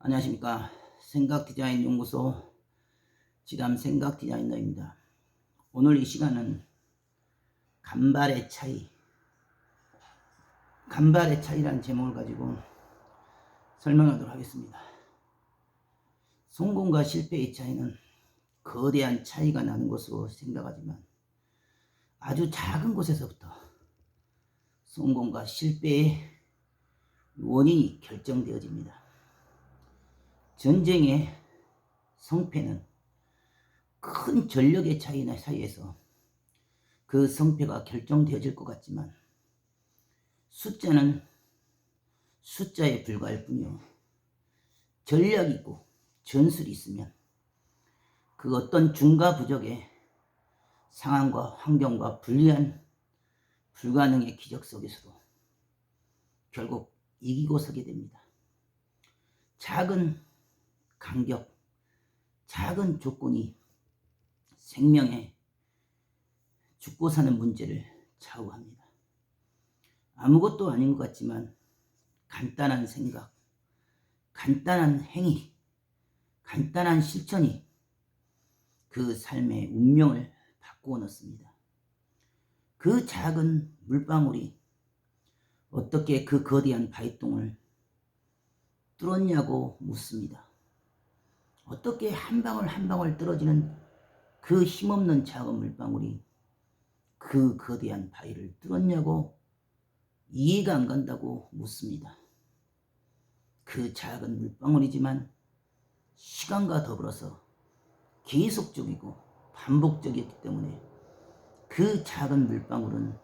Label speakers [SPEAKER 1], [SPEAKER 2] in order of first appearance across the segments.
[SPEAKER 1] 안녕하십니까. 생각디자인연구소 지담 생각디자이너입니다. 오늘 이 시간은 간발의 차이라는 제목을 가지고 설명하도록 하겠습니다. 성공과 실패의 차이는 거대한 차이가 나는 것으로 생각하지만 아주 작은 곳에서부터 성공과 실패의 원인이 결정되어집니다. 전쟁의 성패는 큰 전력의 차이 사이에서 그 성패가 결정되어질 것 같지만 숫자는 숫자에 불과할 뿐이요, 전략이 있고 전술이 있으면 그 어떤 중과 부적의 상황과 환경과 불가능의 기적 속에서도 결국 이기고 서게 됩니다. 작은 간격, 작은 조건이 생명에 죽고 사는 문제를 좌우합니다. 아무것도 아닌 것 같지만 간단한 생각, 간단한 행위, 간단한 실천이 그 삶의 운명을 바꾸어 놓습니다. 그 작은 물방울이 어떻게 그 거대한 바위동을 뚫었냐고 묻습니다. 어떻게 한 방울 한 방울 떨어지는 그 힘없는 작은 물방울이 그 거대한 바위를 뚫었냐고 이해가 안 간다고 묻습니다. 그 작은 물방울이지만 시간과 더불어서 계속적이고 반복적이었기 때문에 그 작은 물방울은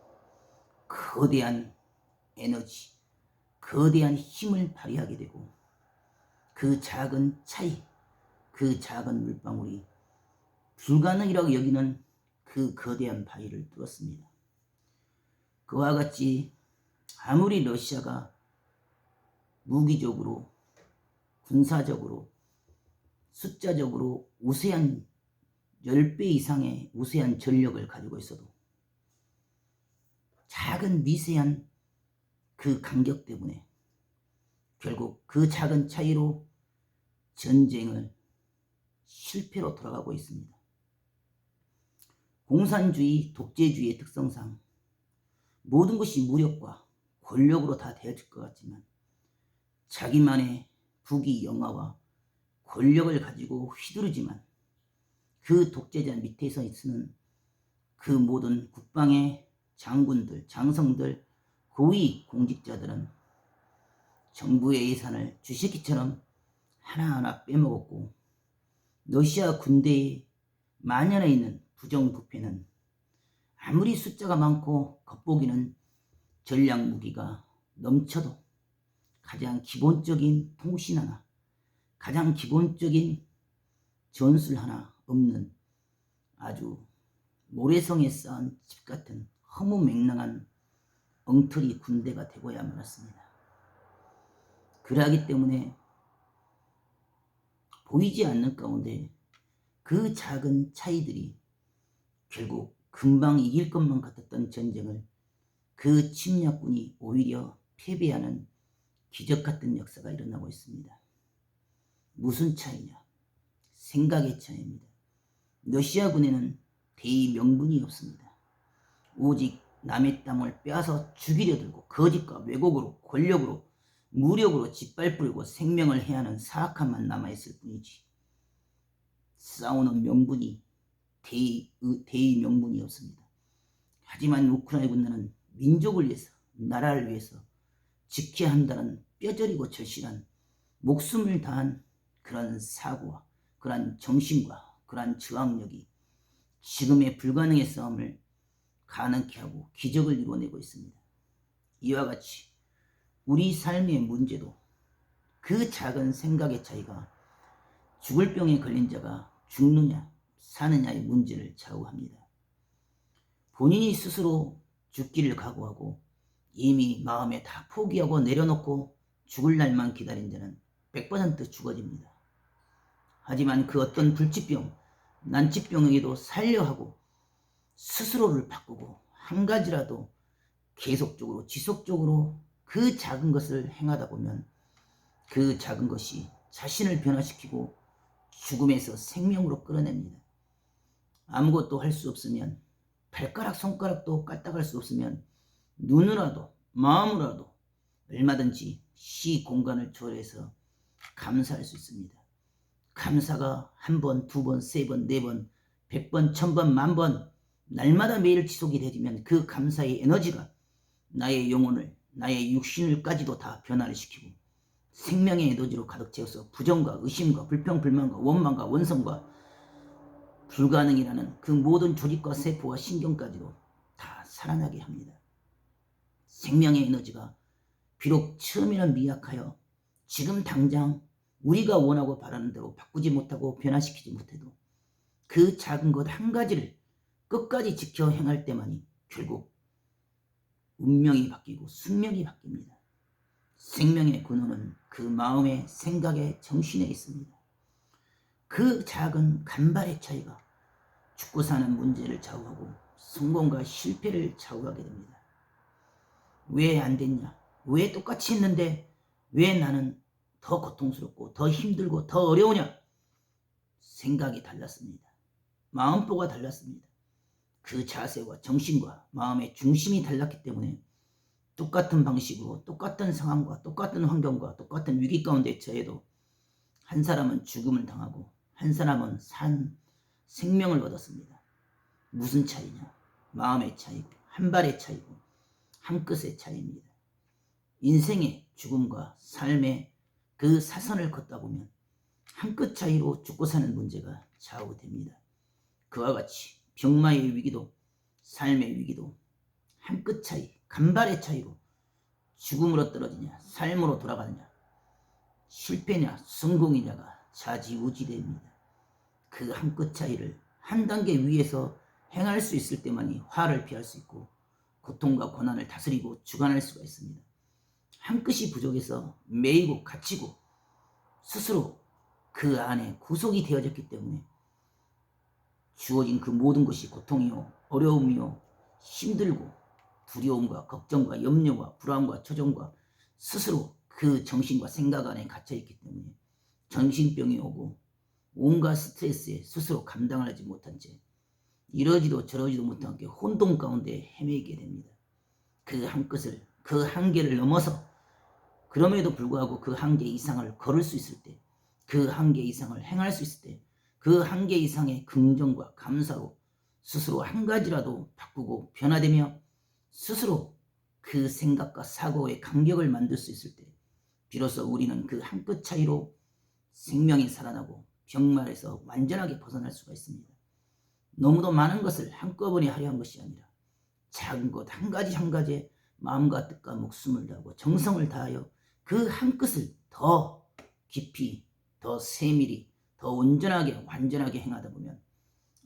[SPEAKER 1] 거대한 에너지, 거대한 힘을 발휘하게 되고 그 작은 차이, 그 작은 물방울이 불가능이라고 여기는 그 거대한 바위를 뚫었습니다. 그와 같이 아무리 러시아가 무기적으로, 군사적으로, 숫자적으로 우세한 10배 이상의 우세한 전력을 가지고 있어도 작은 미세한 그 간격 때문에 결국 그 작은 차이로 전쟁을 실패로 돌아가고 있습니다. 공산주의, 독재주의의 특성상 모든 것이 무력과 권력으로 다 되어질 것 같지만 자기만의 부귀 영화와 권력을 가지고 휘두르지만 그 독재자 밑에서 있는 그 모든 국방의 장군들, 장성들, 고위 공직자들은 정부의 예산을 쥐새끼처럼 하나하나 빼먹었고 러시아 군대에 만연해 있는 부정부패는 아무리 숫자가 많고 겉보기는 전략 무기가 넘쳐도 가장 기본적인 통신 하나, 가장 기본적인 전술 하나 없는 아주 모래성에 쌓은 집 같은 허무맹랑한 엉터리 군대가 되고야 말았습니다. 그러하기 때문에 보이지 않는 가운데 그 작은 차이들이 결국 금방 이길 것만 같았던 전쟁을 그 침략군이 오히려 패배하는 기적 같은 역사가 일어나고 있습니다. 무슨 차이냐? 생각의 차이입니다. 러시아군에는 대의 명분이 없습니다. 오직 남의 땅을 빼앗아 죽이려 들고 거짓과 왜곡으로, 권력으로, 무력으로 짓밟으려고 생명을 해하는 사악함만 남아있을 뿐이지 싸우는 명분이 대의 명분이 없습니다. 하지만 우크라이나 군단은 민족을 위해서, 나라를 위해서 지켜야 한다는 뼈저리고 절실한 목숨을 다한 그런 사고와 그런 정신과 그런 저항력이 지금의 불가능의 싸움을 가능케 하고 기적을 이루어내고 있습니다. 이와 같이 우리 삶의 문제도 그 작은 생각의 차이가 죽을 병에 걸린 자가 죽느냐 사느냐의 문제를 좌우합니다. 본인이 스스로 죽기를 각오하고 이미 마음에 다 포기하고 내려놓고 죽을 날만 기다린 자는 100% 죽어집니다. 하지만 그 어떤 불치병, 난치병에게도 살려 하고 스스로를 바꾸고 한 가지라도 계속적으로 지속적으로 그 작은 것을 행하다 보면 그 작은 것이 자신을 변화시키고 죽음에서 생명으로 끌어냅니다. 아무것도 할 수 없으면, 발가락 손가락도 까딱할 수 없으면 눈으로라도 마음으로라도 얼마든지 시 공간을 초월해서 감사할 수 있습니다. 감사가 한 번, 두 번, 세 번, 네 번, 100번, 1000번, 만번 날마다 매일 지속이 되면 그 감사의 에너지가 나의 영혼을, 나의 육신을까지도 다 변화를 시키고 생명의 에너지로 가득 채워서 부정과 의심과 불평, 불만과 원망과 원성과 불가능이라는 그 모든 조직과 세포와 신경까지도 다 살아나게 합니다. 생명의 에너지가 비록 처음에는 미약하여 지금 당장 우리가 원하고 바라는 대로 바꾸지 못하고 변화시키지 못해도 그 작은 것 한 가지를 끝까지 지켜 행할 때만이 결국 운명이 바뀌고 숙명이 바뀝니다. 생명의 근원은 그 마음의 생각의 정신에 있습니다. 그 작은 간발의 차이가 죽고 사는 문제를 좌우하고 성공과 실패를 좌우하게 됩니다. 왜 안 됐냐? 왜 똑같이 했는데 왜 나는 더 고통스럽고 더 힘들고 더 어려우냐? 생각이 달랐습니다. 마음보가 달랐습니다. 그 자세와 정신과 마음의 중심이 달랐기 때문에 똑같은 방식으로 똑같은 상황과 똑같은 환경과 똑같은 위기 가운데 처해도 한 사람은 죽음을 당하고 한 사람은 생명을 얻었습니다. 무슨 차이냐? 마음의 차이고 한 발의 차이고 한 끝의 차이입니다. 인생의 죽음과 삶의 그 사선을 걷다 보면 한 끗 차이로 죽고 사는 문제가 좌우됩니다. 그와 같이 병마의 위기도 삶의 위기도 한 끗 차이, 간발의 차이로 죽음으로 떨어지냐 삶으로 돌아가느냐 실패냐 성공이냐가 좌지우지됩니다. 그 한 끗 차이를 한 단계 위에서 행할 수 있을 때만이 화를 피할 수 있고 고통과 고난을 다스리고 주관할 수가 있습니다. 한 끗이 부족해서 매이고 갇히고 스스로 그 안에 구속이 되어졌기 때문에 주어진 그 모든 것이 고통이요 어려움이요 힘들고 두려움과 걱정과 염려와 불안과 초정과 스스로 그 정신과 생각 안에 갇혀있기 때문에 정신병이 오고 온갖 스트레스에 스스로 감당을 하지 못한 채 이러지도 저러지도 못한 게 혼돈 가운데 헤매게 됩니다. 그 한 끝을, 그 한계를 넘어서 그럼에도 불구하고 그 한계 이상을 걸을 수 있을 때, 그 한계 이상을 행할 수 있을 때, 그 한계 이상의 긍정과 감사로 스스로 한 가지라도 바꾸고 변화되며 스스로 그 생각과 사고의 간격을 만들 수 있을 때 비로소 우리는 그 한 끗 차이로 생명이 살아나고 병마에서 완전하게 벗어날 수가 있습니다. 너무도 많은 것을 한꺼번에 하려 한 것이 아니라 작은 것 한 가지 한 가지에 마음과 뜻과 목숨을 다하고 정성을 다하여 그 한 끝을 더 깊이, 더 세밀히, 더 온전하게 완전하게 행하다 보면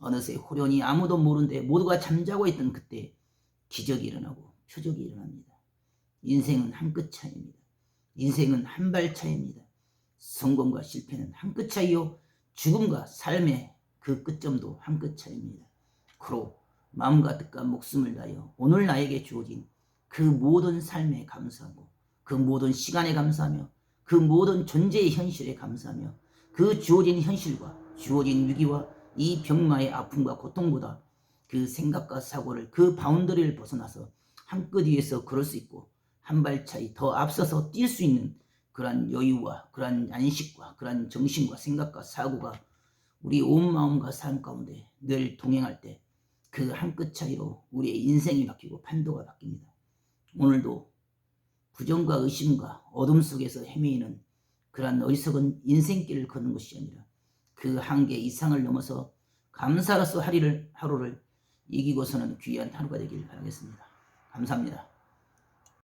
[SPEAKER 1] 어느새 호련히 아무도 모르는데 모두가 잠자고 있던 그때 기적이 일어나고 표적이 일어납니다. 인생은 한 끗 차이입니다. 인생은 한 발 차이입니다. 성공과 실패는 한 끗 차이요 죽음과 삶의 그 끝점도 한 끗 차이입니다. 그로 마음과 뜻과 목숨을 다하여 오늘 나에게 주어진 그 모든 삶에 감사하고 그 모든 시간에 감사하며 그 모든 존재의 현실에 감사하며 그 주어진 현실과 주어진 위기와 이 병마의 아픔과 고통보다 그 생각과 사고를 그 바운더리를 벗어나서 한 끗 위에서 걸을 수 있고 한 발 차이 더 앞서서 뛸 수 있는 그러한 여유와 그러한 안식과 그러한 정신과 생각과 사고가 우리 온 마음과 삶 가운데 늘 동행할 때 그 한 끗 차이로 우리의 인생이 바뀌고 판도가 바뀝니다. 오늘도 부정과 의심과 어둠 속에서 헤매이는 그러한 어리석은 인생길을 걷는 것이 아니라 그 한계 이상을 넘어서 감사로서 하루를 이기고서는 귀한 하루가 되길 바라겠습니다. 감사합니다.